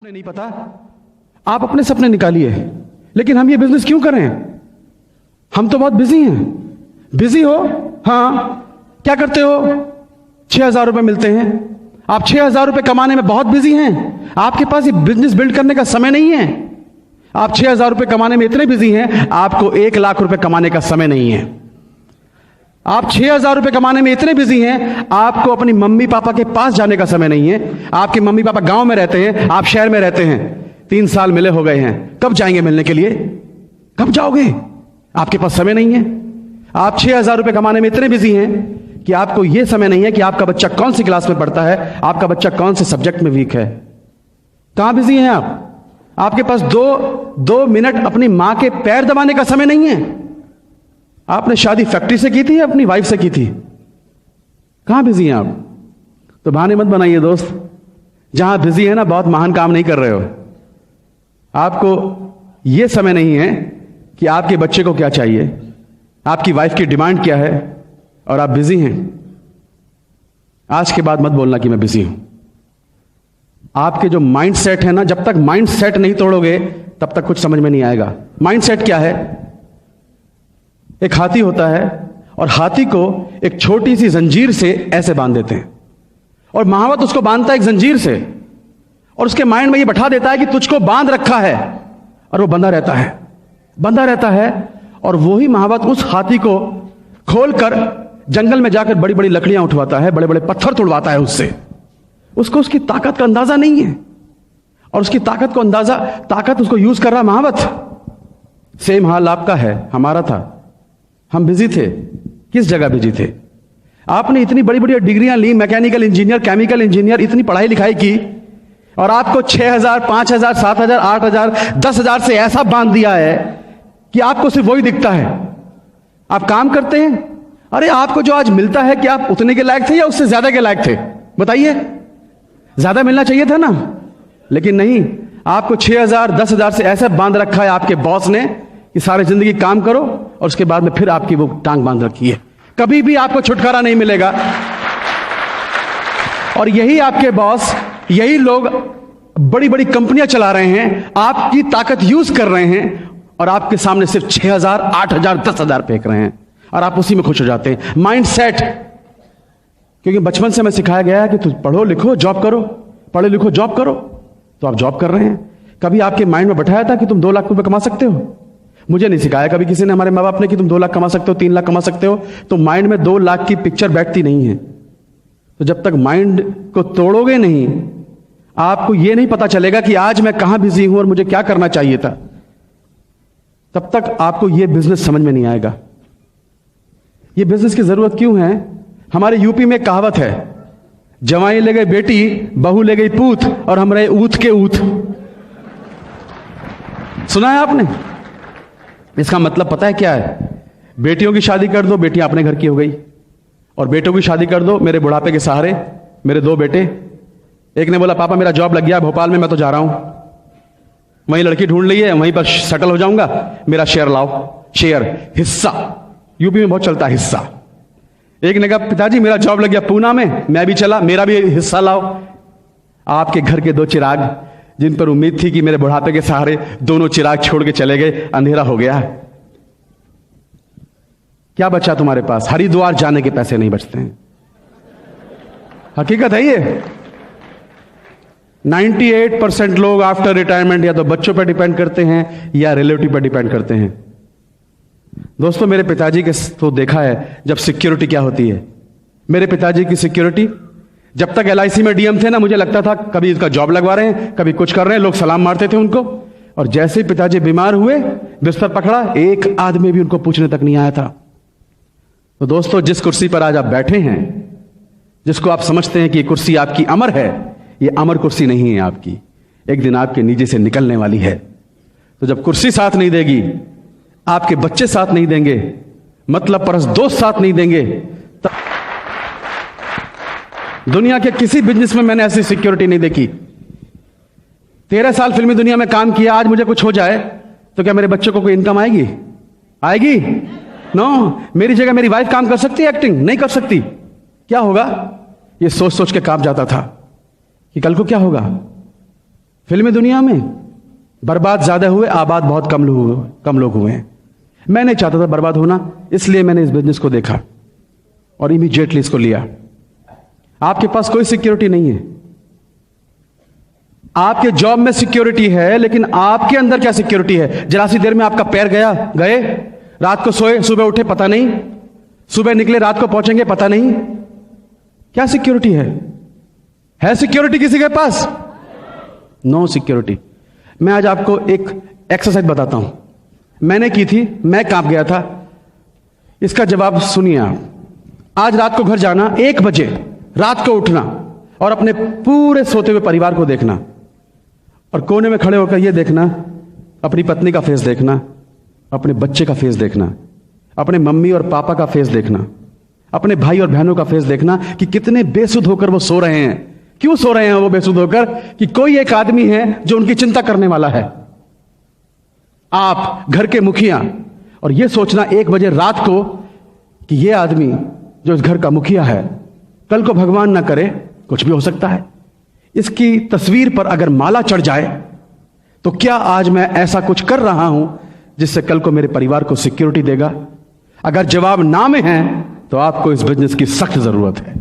नहीं पता, आप अपने सपने निकालिए। लेकिन हम ये बिजनेस क्यों करें? हम तो बहुत बिजी हैं। बिजी हो? हाँ। क्या करते हो? 6,000 रुपए मिलते हैं। आप 6,000 रुपए कमाने में बहुत बिजी हैं। आपके पास ये बिजनेस बिल्ड करने का समय नहीं है। आप 6,000 रुपए कमाने में इतने बिजी हैं, आपको 1,00,000 रुपए कमाने का समय नहीं है। आप 6,000 रुपए कमाने में इतने बिजी हैं, आपको अपनी मम्मी पापा के पास जाने का समय नहीं है। आपके मम्मी पापा गांव में रहते हैं, आप शहर में रहते हैं। 3 साल मिले हो गए हैं, कब जाएंगे मिलने के लिए? कब जाओगे? आपके पास समय नहीं है। आप 6,000 रुपए कमाने में इतने बिजी हैं कि आपको यह समय नहीं है कि आपका बच्चा कौन सी क्लास में पढ़ता है, आपका बच्चा कौन से सब्जेक्ट में वीक है। कहां बिजी हैं आप? आपके पास दो मिनट अपनी मां के पैर दबाने का समय नहीं है। आपने शादी फैक्ट्री से की थी या अपनी वाइफ से की थी? कहां बिजी हैं आप? तो बहाने मत बनाइए दोस्त। जहां बिजी है ना, बहुत महान काम नहीं कर रहे हो। आपको यह समय नहीं है कि आपके बच्चे को क्या चाहिए, आपकी वाइफ की डिमांड क्या है, और आप बिजी हैं। आज के बाद मत बोलना कि मैं बिजी हूं। आपके जो माइंड सेट है ना, जब तक माइंड सेट नहीं तोड़ोगे तब तक कुछ समझ में नहीं आएगा। माइंड सेट क्या है? एक हाथी होता है और हाथी को एक छोटी सी जंजीर से ऐसे बांध देते हैं, और महावत उसको बांधता है एक जंजीर से, और उसके माइंड में ये बैठा देता है कि तुझको बांध रखा है, और वो बंधा रहता है। और वही महावत उस हाथी को खोलकर जंगल में जाकर बड़ी बड़ी लकड़ियां उठवाता है, बड़े बड़े पत्थर तोड़वाता है उससे। उसको उसकी ताकत का अंदाजा नहीं है, और उसकी ताकत उसको यूज कर रहा महावत। सेम हाल आपका है, हमारा था। हम बिजी थे। किस जगह बिजी थे? आपने इतनी बड़ी बड़ी डिग्रियां ली, मैकेनिकल इंजीनियर, केमिकल इंजीनियर, इतनी पढ़ाई लिखाई की, और आपको 6,000, 5,000, 7,000, 8,000, 10,000 से ऐसा बांध दिया है कि आपको सिर्फ वही दिखता है। आप काम करते हैं, अरे आपको जो आज मिलता है, कि आप उतने के लायक थे या उससे ज्यादा के लायक थे? बताइए। ज्यादा मिलना चाहिए था ना, लेकिन नहीं। आपको 6,000, 10,000 से ऐसा बांध रखा है आपके बॉस ने कि सारी जिंदगी काम करो, और उसके बाद में फिर आपकी वो टांग बांध रखी है। कभी भी आपको छुटकारा नहीं मिलेगा। और यही आपके बॉस, यही लोग बड़ी बड़ी कंपनियां चला रहे हैं, आपकी ताकत यूज कर रहे हैं, और आपके सामने सिर्फ 6,000, 8,000, 10,000 फेंक रहे हैं, और आप उसी में खुश हो जाते हैं। Mind set. क्योंकि बचपन से हमें सिखाया गया है कि तुम पढ़ो लिखो जॉब करो, पढ़ो लिखो जॉब करो, तो आप जॉब कर रहे हैं। कभी आपके माइंड में बैठाया था कि तुम 2 लाख रुपए कमा सकते हो? मुझे नहीं सिखाया कभी किसी ने, हमारे माँ बाप ने, कि तुम 2 लाख कमा सकते हो, 3 लाख कमा सकते हो। तो माइंड में 2 लाख की पिक्चर बैठती नहीं है। तो जब तक माइंड को तोड़ोगे नहीं, आपको यह नहीं पता चलेगा कि आज मैं कहां बिजी हूं और मुझे क्या करना चाहिए था, तब तक आपको यह बिजनेस समझ में नहीं आएगा। यह बिजनेस की जरूरत क्यों है? हमारे यूपी में कहावत है, जवाई ले गई बेटी, बहू ले गई पूत, और हम रहे ऊत के ऊत। सुना है आपने? इसका मतलब पता है क्या है? बेटियों की शादी कर दो, बेटियां अपने घर की हो गई, और बेटों की शादी कर दो मेरे बुढ़ापे के सहारे। मेरे 2 बेटे, एक ने बोला पापा मेरा जॉब लग गया भोपाल में, मैं तो जा रहा हूं, वहीं लड़की ढूंढ ली है, वहीं पर सेटल हो जाऊंगा, मेरा शेयर लाओ। शेयर, हिस्सा, यूपी में बहुत चलता है हिस्सा। एक ने कहा पिताजी मेरा जॉब लग गया पूना में, मैं भी चला, मेरा भी हिस्सा लाओ। आपके घर के 2 चिराग, जिन पर उम्मीद थी कि मेरे बुढ़ापे के सहारे दोनों चिराग छोड़ के चले गए, अंधेरा हो गया। क्या बचा तुम्हारे पास? हरिद्वार जाने के पैसे नहीं बचते हैं। हकीकत है ये। 98% लोग आफ्टर रिटायरमेंट या तो बच्चों पर डिपेंड करते हैं या रिलेटिव पर डिपेंड करते हैं। दोस्तों, मेरे पिताजी के तो देखा है जब सिक्योरिटी क्या होती है। मेरे पिताजी की सिक्योरिटी, जब तक LIC में DM थे ना, मुझे लगता था कभी इसका जॉब लगवा रहे हैं, कभी कुछ कर रहे हैं, लोग सलाम मारते थे उनको। और जैसे ही पिताजी बीमार हुए, बिस्तर पकड़ा, एक आदमी भी उनको पूछने तक नहीं आया था। तो दोस्तों, जिस कुर्सी पर आज आप बैठे हैं, जिसको आप समझते हैं कि ये कुर्सी आपकी अमर है, ये अमर कुर्सी नहीं है आपकी। एक दिन आपके नीचे से निकलने वाली है। तो जब कुर्सी साथ नहीं देगी, आपके बच्चे साथ नहीं देंगे, मतलब परस दोस्त साथ नहीं देंगे, तब दुनिया के किसी बिजनेस में मैंने ऐसी सिक्योरिटी नहीं देखी। 13 साल फिल्मी दुनिया में काम किया, आज मुझे कुछ हो जाए तो क्या मेरे बच्चों को कोई इनकम आएगी? आएगी? नो। मेरी जगह मेरी वाइफ काम कर सकती है एक्टिंग? नहीं कर सकती। क्या होगा? ये सोच सोच के कांप जाता था कि कल को क्या होगा। फिल्मी दुनिया में बर्बाद ज्यादा हुए, आबाद बहुत कम लोग हुए हैं। मैं नहीं चाहता था बर्बाद होना, इसलिए मैंने इस बिजनेस को देखा और इमीडिएटली इसको लिया। आपके पास कोई सिक्योरिटी नहीं है। आपके जॉब में सिक्योरिटी है, लेकिन आपके अंदर क्या सिक्योरिटी है? जरा सी देर में आपका पैर गए, रात को सोए, सुबह उठे पता नहीं, सुबह निकले रात को पहुंचेंगे पता नहीं। क्या सिक्योरिटी है सिक्योरिटी किसी के पास? No security. मैं आज आपको एक एक्सरसाइज बताता हूं, मैंने की थी, मैं कांप गया था। इसका जवाब सुनिए आप। आज रात को घर जाना, 1 बजे रात को उठना और अपने पूरे सोते हुए परिवार को देखना और कोने में खड़े होकर यह देखना, अपनी पत्नी का फेस देखना, अपने बच्चे का फेस देखना, अपने मम्मी और पापा का फेस देखना, अपने भाई और बहनों का फेस देखना कि कितने बेसुध होकर वो सो रहे हैं। क्यों सो रहे हैं वो बेसुध होकर? कि कोई एक आदमी है जो उनकी चिंता करने वाला है, आप घर के मुखिया। और यह सोचना 1 बजे रात को कि यह आदमी जो इस घर का मुखिया है, कल को भगवान ना करे कुछ भी हो सकता है, इसकी तस्वीर पर अगर माला चढ़ जाए तो क्या आज मैं ऐसा कुछ कर रहा हूं जिससे कल को मेरे परिवार को सिक्योरिटी देगा? अगर जवाब ना में है तो आपको इस बिजनेस की सख्त जरूरत है।